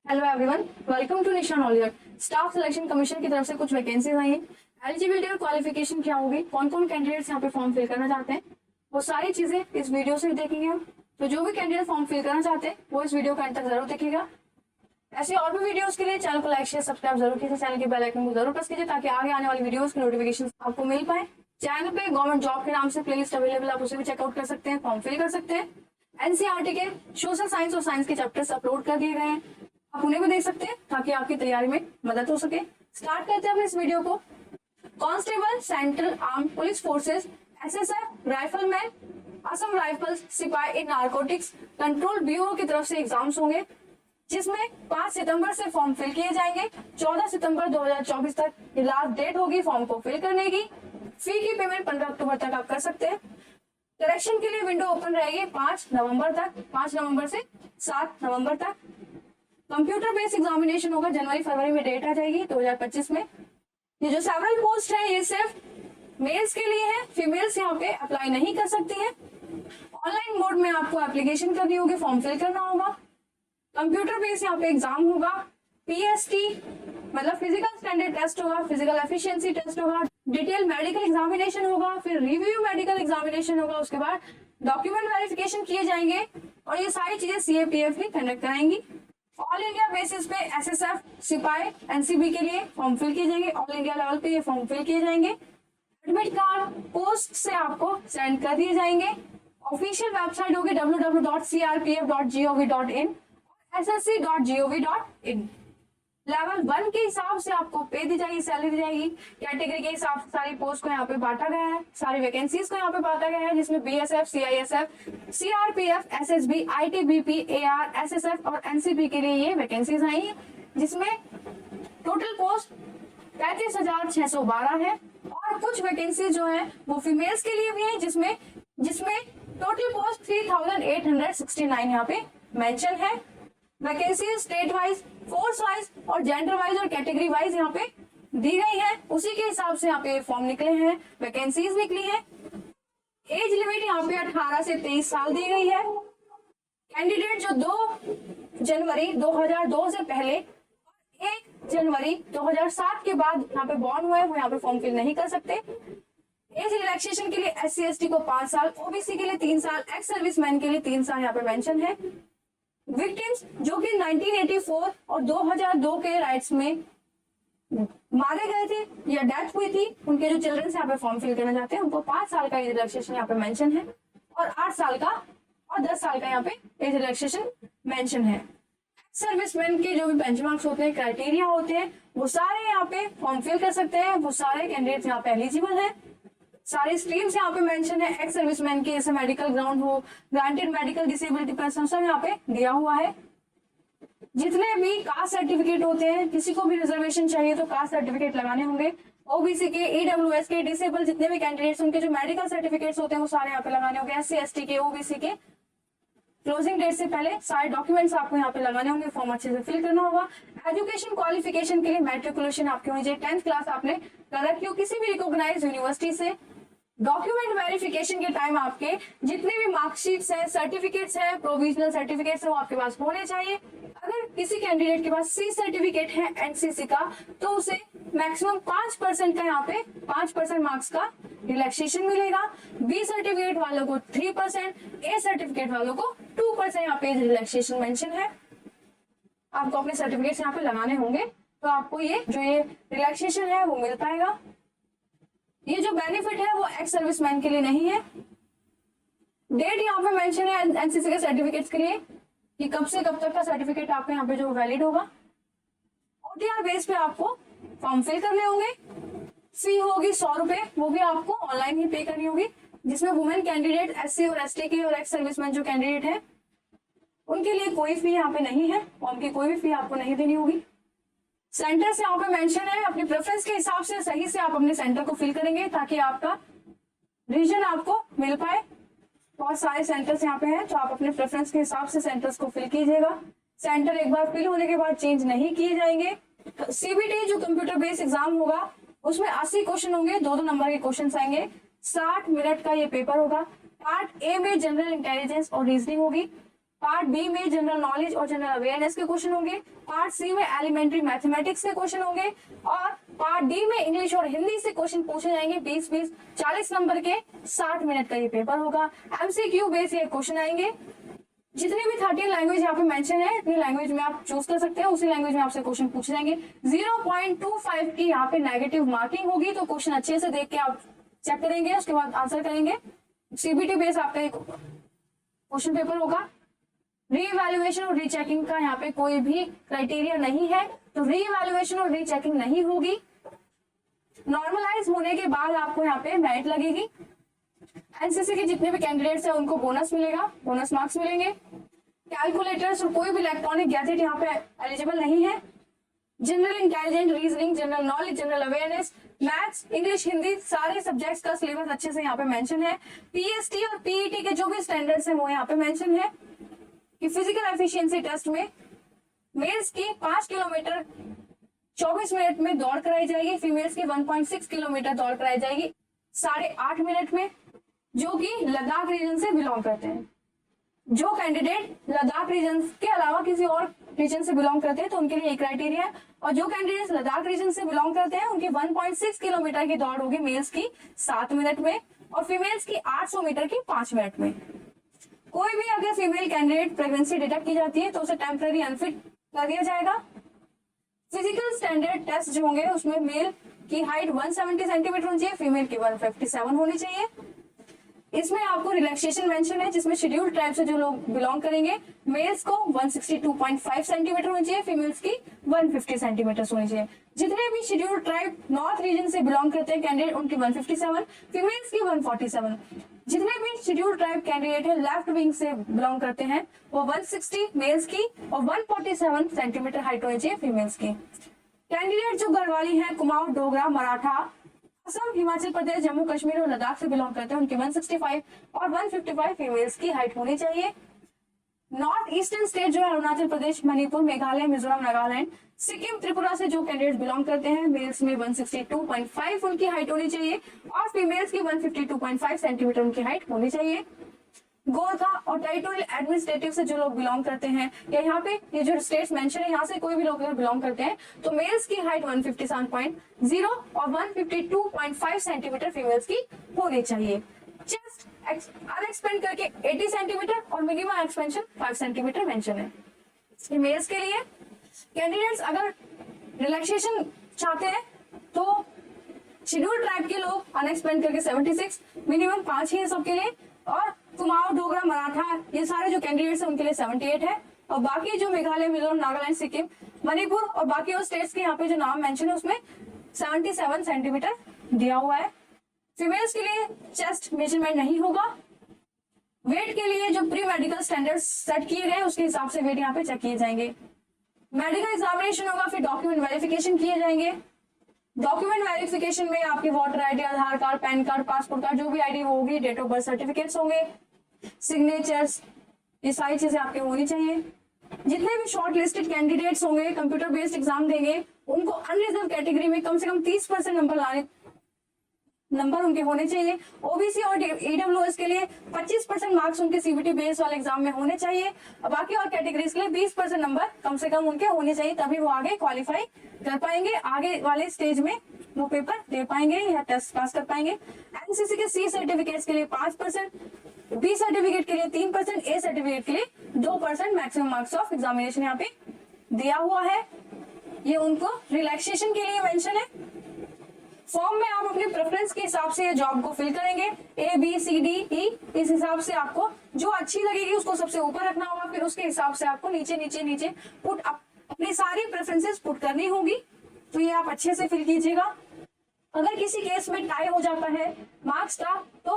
Hello everyone, welcome to निशान earlier. Staff selection commission की तरफ से कुछ वैकेंसीज आई हैं। एलिजिबिलिटी और क्वालिफिकेशन क्या होगी, कौन कौन कैंडिडेट्स यहाँ पे फॉर्म फिल करना चाहते हैं, वो सारी चीजें इस वीडियो से देखेंगे हम। तो जो भी कैंडिडेट फॉर्म फिल करना चाहते हैं वो इस वीडियो का अंत तक जरूर देखिएगा। ऐसे और भी वीडियोस के लिए चैनल को लाइक शेयर सब्सक्राइब जरूर कीजिए, चैनल के बेल आइकन को जरूर प्रेस कीजिए ताकि आगे आने वाली वीडियोस की नोटिफिकेशन आपको मिल पाए। चैनल पे गवर्नमेंट जॉब के नाम से प्लेलिस्ट अवेलेबल, आप उसे भी चेकआउट कर सकते हैं, फॉर्म फिल कर सकते हैं। एनसीईआरटी के सोशल साइंस और साइंस के चैप्टर्स अपलोड कर दिए गए हैं, आप उन्हें भी देख सकते हैं ताकि आपकी तैयारी में मदद हो सके। स्टार्ट करते हैं अपने इस वीडियो को। Constable, central arm police forces, SSF, rifleman, Assam rifles, सिपाही इन नारकोटिक्स कंट्रोल ब्यूरो की तरफ से एग्जाम्स होंगे, जिसमें 5 सितंबर से फॉर्म फिल किए जाएंगे। 14 सितंबर 2024 तक ये लास्ट डेट होगी फॉर्म को फिल करने की। फी की पेमेंट 15 अक्टूबर तक आप कर सकते हैं। करेक्शन के लिए विंडो ओपन रहेगी 5 नवंबर तक, 5 नवंबर से 7 नवंबर तक। कंप्यूटर बेस्ड एग्जामिनेशन होगा, जनवरी फरवरी में डेट आ जाएगी 2025 में। ये जो सेवरल पोस्ट है ये सिर्फ मेल्स के लिए है, फीमेल्स यहाँ पे अप्लाई नहीं कर सकती है। ऑनलाइन मोड में आपको एप्लीकेशन करनी होगी, फॉर्म फिल करना होगा। कंप्यूटर बेस्ड यहाँ पे एग्जाम होगा। पीएसटी मतलब फिजिकल स्टैंडर्ड टेस्ट होगा, फिजिकल एफिशिएंसी टेस्ट होगा, डिटेल मेडिकल एग्जामिनेशन होगा, फिर रिव्यू मेडिकल एग्जामिनेशन होगा, उसके बाद डॉक्यूमेंट वेरिफिकेशन किए जाएंगे और ये सारी चीजें सीएपीएफ ही कंडक्ट कराएंगी। ऑल इंडिया बेसिस पे एसएसएफ, सिपाही, एनसीबी के लिए फॉर्म फिल किए जाएंगे। ऑल इंडिया लेवल पे ये फॉर्म फिल किए जाएंगे। एडमिट कार्ड पोस्ट से आपको सेंड कर दिए जाएंगे। ऑफिशियल वेबसाइट होगी www.crpf.gov.in, ssc.gov.in। लेवल 1 के हिसाब से आपको पे दी जाएगी, सैलरी दी जाएगी। कैटेगरी के हिसाब से सारी पोस्ट को यहाँ पे बांटा गया है, सारी वैकेंसीज को यहाँ पे बांटा गया है, जिसमें BSF, CISF, CRPF, SSB, ITBP, AR, SSF और एनसीबी के लिए ये वैकेंसीज आई है, जिसमें टोटल पोस्ट 35,612 है। और कुछ वैकेंसी जो है वो फीमेल्स के लिए भी है, जिसमें टोटल पोस्ट 3,869 यहाँ पे मेंशन है। Vacancy state wise, force wise और जेंडर वाइज और कैटेगरी वाइज यहाँ पे दी गई है। उसी के हिसाब से यहाँ पे फॉर्म निकले हैं, वैकेंसीज निकली है। एज लिमिट यहाँ पे 18 से 23 साल दी गई है। कैंडिडेट जो 2 जनवरी 2002 से पहले 1 जनवरी 2007 के बाद यहाँ पे बॉर्न हुए वो यहाँ पे फॉर्म फिल नहीं कर सकते। एज रिलैक्सेशन के लिए SC/ST को 5 साल, OBC के लिए 3 साल, एक्स सर्विसमैन के लिए 3 साल यहाँ पे मेंशन है। विक्टिम्स जो कि 1984 और 2002 के राइट्स में मारे गए थे या डेथ हुई थी, उनके जो चिल्ड्रन यहाँ पे फॉर्म फिल करना चाहते हैं उनको 5 साल का एज रिलैक्सेशन यहाँ पे मेंशन है और 8 साल का और 10 साल का यहाँ पे एज रिलैक्सेशन मेंशन है। सर्विसमैन के जो भी बेंचमार्क्स होते हैं, क्राइटेरिया होते हैं, वो सारे यहाँ पे फॉर्म फिल कर सकते हैं। वो सारे कैंडिडेट यहाँ पे एलिजिबल है। सारे स्ट्रीम्स यहाँ पे मेंशन है। एक्स सर्विसमैन के जैसे मेडिकल ग्राउंड हो, ग्रांटेड मेडिकल डिसेबिलिटी पर्सन, सब यहाँ पे दिया हुआ है। जितने भी कास्ट सर्टिफिकेट होते हैं, किसी को भी रिजर्वेशन चाहिए तो कास्ट सर्टिफिकेट लगाने होंगे। ओबीसी के, ईडब्ल्यूएस के, डिसेबल जितने भी कैंडिडेट्स उनके जो मेडिकल सर्टिफिकेट्स होते हैं वो सारे यहाँ पे लगाने होंगे। SC/ST के, ओबीसी के क्लोजिंग डेट से पहले सारे डॉक्यूमेंट्स आपको यहाँ पे लगाने होंगे, फॉर्म अच्छे से फिल करना होगा। एजुकेशन क्वालिफिकेशन के लिए मैट्रिकुलेशन आपकी होनी चाहिए, 10th क्लास आपने कर रखी हो किसी भी रिकॉग्नाइज्ड यूनिवर्सिटी से। डॉक्यूमेंट वेरिफिकेशन के टाइम आपके जितने भी मार्कशीट्स हैं, सर्टिफिकेट्स हैं, प्रोविजनल सर्टिफिकेट्स हैं, वो आपके पास होने चाहिए। अगर किसी कैंडिडेट के पास C सर्टिफिकेट है एनसीसी का तो उसे मैक्सिमम 5% का यहाँ पे 5% मार्क्स का रिलैक्सेशन मिलेगा। B सर्टिफिकेट वालों को 3%, A सर्टिफिकेट वालों को 2% यहाँ पे रिलैक्सेशन मेंशन है। आपको अपने सर्टिफिकेट्स यहाँ पे लगाने होंगे तो आपको ये रिलैक्सेशन है वो मिल पाएगा। ये जो बेनिफिट है वो एक्स सर्विसमैन के लिए नहीं है। डेट यहाँ पे मेंशन है एनसीसी के सर्टिफिकेट्स के लिए कि कब से कब तक का सर्टिफिकेट आपका यहाँ पे जो वैलिड होगा। OTR बेस पे आपको फॉर्म फिल करने होंगे। फी होगी 100 रुपए, वो भी आपको ऑनलाइन ही पे करनी होगी, जिसमें वुमेन कैंडिडेट, SC और ST के और एक्स सर्विसमैन जो कैंडिडेट है उनके लिए कोई फी यहाँ पे नहीं है, उनकी कोई भी फी आपको नहीं देनी होगी। सेंटर से यहाँ पे मेंशन है, अपनी प्रेफरेंस के हिसाब से सही से आप अपने सेंटर को फिल करेंगे ताकि आपका रीजन आपको मिल पाए। बहुत सारे सेंटर्स यहाँ पे हैं तो आप अपने प्रेफरेंस के हिसाब से सेंटर्स को फिल कीजिएगा। सेंटर एक बार फिल होने के बाद चेंज नहीं किए जाएंगे। CBT जो कंप्यूटर बेस्ड एग्जाम होगा उसमें 80 क्वेश्चन होंगे, 2-2 नंबर के क्वेश्चन आएंगे। 60 मिनट का ये पेपर होगा। पार्ट A में जनरल इंटेलिजेंस और रीजनिंग होगी। पार्ट बी में जनरल नॉलेज और जनरल अवेयरनेस के क्वेश्चन होंगे, पार्ट सी में एलिमेंट्री मैथमेटिक्स के क्वेश्चन होंगे, और पार्ट डी में इंग्लिश और हिंदी से क्वेश्चन पूछे जाएंगे। 20-20 40 नंबर के 60 मिनट का ये पेपर होगा। एमसीक्यू बेस ये क्वेश्चन आएंगे। जितनी भी 13 लैंग्वेज यहाँ पे मेंशन है, इतनी लैंग्वेज में आप चूज कर सकते हैं, उसी लैंग्वेज में आपसे क्वेश्चन पूछे जाएंगे। 0.25 की यहाँ पे नेगेटिव मार्किंग होगी, तो क्वेश्चन अच्छे से देख के आप चेक करेंगे, उसके बाद आंसर करेंगे। सीबीटी बेस आपका एक क्वेश्चन पेपर होगा। रीइवैल्यूएशन और रीचेकिंग का यहाँ पे कोई भी क्राइटेरिया नहीं है, तो रीइवैल्यूएशन और रीचेकिंग नहीं होगी। नॉर्मलाइज होने के बाद आपको यहाँ पे मेरिट लगेगी। एनसीसी के जितने भी कैंडिडेट्स हैं उनको बोनस मिलेगा, बोनस मार्क्स मिलेंगे। कैलकुलेटर्स और कोई भी इलेक्ट्रॉनिक गैजेट यहाँ पे एलिजिबल नहीं है। General intelligence, reasoning, general knowledge, general awareness, maths, English, Hindi, सारे सब्जेक्ट्स का सिलेबस अच्छे से यहाँ पे मेंशन है। पीएसटी और पीईटी के जो भी स्टैंडर्ड्स हैं वो यहाँ पे मेंशन है कि फिजिकल एफिशिएंसी टेस्ट में मेल्स की 5 किलोमीटर 24 मिनट में दौड़ कराई जाएगी, फीमेल्स की 1.6 किलोमीटर दौड़ कराई जाएगी 8.5 मिनट में, जो कि लद्दाख रीजन से बिलोंग करते हैं। जो कैंडिडेट लद्दाख रीजन के अलावा किसी और रीजन से बिलोंग करते हैं तो उनके लिए एक क्राइटेरिया है, और जो कैंडिडेट लद्दाख रीजन से बिलोंग करते हैं उनकी 1.6 किलोमीटर की दौड़ होगी मेल्स की 7 मिनट में, और फीमेल्स की 800 मीटर की 5 मिनट में। कोई भी अगर फीमेल कैंडिडेट प्रेगनेंसी डिटेक्ट की जाती है तो उसे टेम्पररी अनफिट कर दिया जाएगा। फिजिकल स्टैंडर्ड टेस्ट जो होंगे उसमें मेल की हाइट 170 सेंटीमीटर होनी चाहिए, फीमेल की 157 होनी चाहिए। इसमें आपको रिलैक्सेशन मेंशन है, जिसमें शेड्यूल्ड ट्राइब से जो लोग बिलोंग करेंगे, मेल्स को 162.5 सेंटीमीटर होनी चाहिए, फीमेल्स की 150 सेंटीमीटर होनी चाहिए। जितने भी शेड्यूल्ड ट्राइब नॉर्थ रीजन से बिलोंग करते हैं कैंडिडेट, उनकी 157, फीमेल्स की 147। जितने भी शेड्यूल्ड ट्राइब कैंडिडेट है लेफ्ट विंग से बिलोंग करते हैं वो 160 मेल्स की और 147 सेंटीमीटर हाइट होनी चाहिए फीमेल्स की। कैंडिडेट जो गढ़वाली है, कुमाऊं, डोगरा, मराठा, असम, हिमाचल प्रदेश, जम्मू कश्मीर और लद्दाख से बिलोंग करते हैं, उनकी 165 और 155 फीमेल्स की हाइट होनी चाहिए। नॉर्थ ईस्टर्न स्टेट जो है अरुणाचल प्रदेश, मणिपुर, मेघालय, मिजोरम, नागालैंड, सिक्किम, त्रिपुरा से जो कैंडिडेट बिलोंग करते हैं, मेल्स में 162.5 उनकी हाइट होनी चाहिए और फीमेल्स की 152.5 सेंटीमीटर उनकी हाइट होनी चाहिए। गोरखा और टेरिटोरियल एडमिनिस्ट्रेटिव से जो लोग बिलोंग करते हैं, या यहाँ पे ये जो स्टेट्स मेंशन है यहाँ से कोई भी लोग अगर बिलोंग करते हैं तो मेल्स की हाइट 157.0 और 152.5 सेंटीमीटर फीमेल्स की होनी चाहिए। चेस्ट अनएक्सपेंड करके 80 सेंटीमीटर और मिनिमम एक्सपेंशन 5 सेंटीमीटर मेंशन है। ये मेल्स के लिए। कैंडिडेट्स अगर रिलैक्सेशन चाहते हैं तो शेड्यूल्ड ट्राइब के लोग अनएक्सपेंड करके 76, मिनिमम 5 ही है सबके लिए, और कुमाऊं, डोगरा, मराठा ये सारे जो कैंडिडेट्स हैं उनके लिए 78 है, और बाकी जो मेघालय, मिजोरम, नागालैंड, सिक्किम, मणिपुर और बाकी और स्टेट्स के यहाँ पे जो नाम मेंशन है उसमें 77 सेंटीमीटर दिया हुआ है। फीमेल्स के लिए चेस्ट मेजरमेंट नहीं होगा। वेट के लिए जो प्री मेडिकल स्टैंडर्ड सेट किए गए उसके हिसाब से वेट यहाँ पे चेक किए जाएंगे। मेडिकल एग्जामिनेशन होगा, फिर डॉक्यूमेंट वेरिफिकेशन किए जाएंगे। डॉक्यूमेंट वेरिफिकेशन में आपकी voter ID, Aadhaar card, PAN card, passport card, जो भी आईडी होगी, डेट ऑफ बर्थ सर्टिफिकेट्स होंगे, सिग्नेचर्स, ये सारी चीजें आपकी होनी चाहिए। जितने भी शॉर्ट लिस्टेड कैंडिडेट्स होंगे, कंप्यूटर बेस्ड एग्जाम देंगे, उनको अनरिजर्व कैटेगरी में कम से कम 30% नंबर उनके होने चाहिए। ओबीसी और ईडब्ल्यूएस के लिए 25% मार्क्स उनके सीबीटी बेस वाले एग्जाम में होने चाहिए, और बाकी और कैटेगरीज के लिए 20% नंबर कम से कम उनके होने चाहिए, तभी वो आगे क्वालिफाई कर पाएंगे, आगे वाले स्टेज में वो पेपर दे पाएंगे या टेस्ट पास कर पाएंगे। एनसीसी के सी सर्टिफिकेट्स के लिए 5%, बी सर्टिफिकेट के लिए 3%, ए सर्टिफिकेट के लिए 2% मैक्सिमम मार्क्स ऑफ एग्जामिनेशन यहाँ पे दिया हुआ है। ये उनको रिलैक्सेशन के लिए मेंशन है। फॉर्म में आप अपने प्रेफरेंस के हिसाब से जॉब को फिल करेंगे, A B C D E, इस हिसाब से आपको जो अच्छी लगेगी उसको सबसे ऊपर रखना होगा, फिर उसके हिसाब से आपको नीचे नीचे नीचे पुट अपनी सारी प्रेफरेंसेस पुट करनी होगी। तो ये आप अच्छे से फिल कीजिएगा। अगर किसी केस में टाई हो जाता है मार्क्स का, तो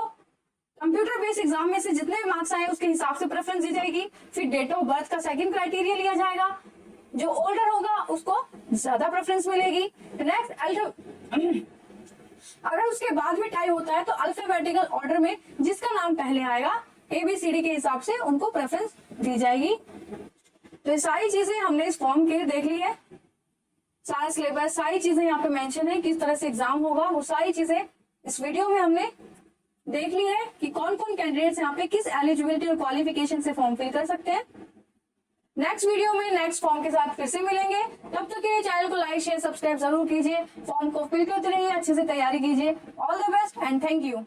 कंप्यूटर बेस्ड एग्जाम में से जितने भी मार्क्स आए उसके हिसाब से प्रेफरेंस दी जाएगी। फिर डेट ऑफ बर्थ का सेकंड क्राइटेरिया लिया जाएगा, जो ओल्डर होगा उसको ज्यादा प्रेफरेंस मिलेगी। नेक्स्ट अगर उसके बाद में टाई होता है तो अल्फाबेटिकल ऑर्डर में जिसका नाम पहले आएगा ABCD के हिसाब से उनको प्रेफरेंस दी जाएगी। तो ये सारी चीजें हमने इस फॉर्म के देख ली है, सारा सिलेबस, सारी चीजें यहाँ पे मेंशन है, किस तरह से एग्जाम होगा, वो सारी चीजें इस वीडियो में हमने देख ली है कि कौन कौन कैंडिडेट्स यहाँ पे किस एलिजिबिलिटी और क्वालिफिकेशन से फॉर्म फिल कर सकते हैं। नेक्स्ट वीडियो में नेक्स्ट फॉर्म के साथ फिर से मिलेंगे। तब तक के लिए चैनल को लाइक शेयर सब्सक्राइब जरूर कीजिए, फॉर्म को फिल करते रहिए, अच्छे से तैयारी कीजिए। All the best and thank you.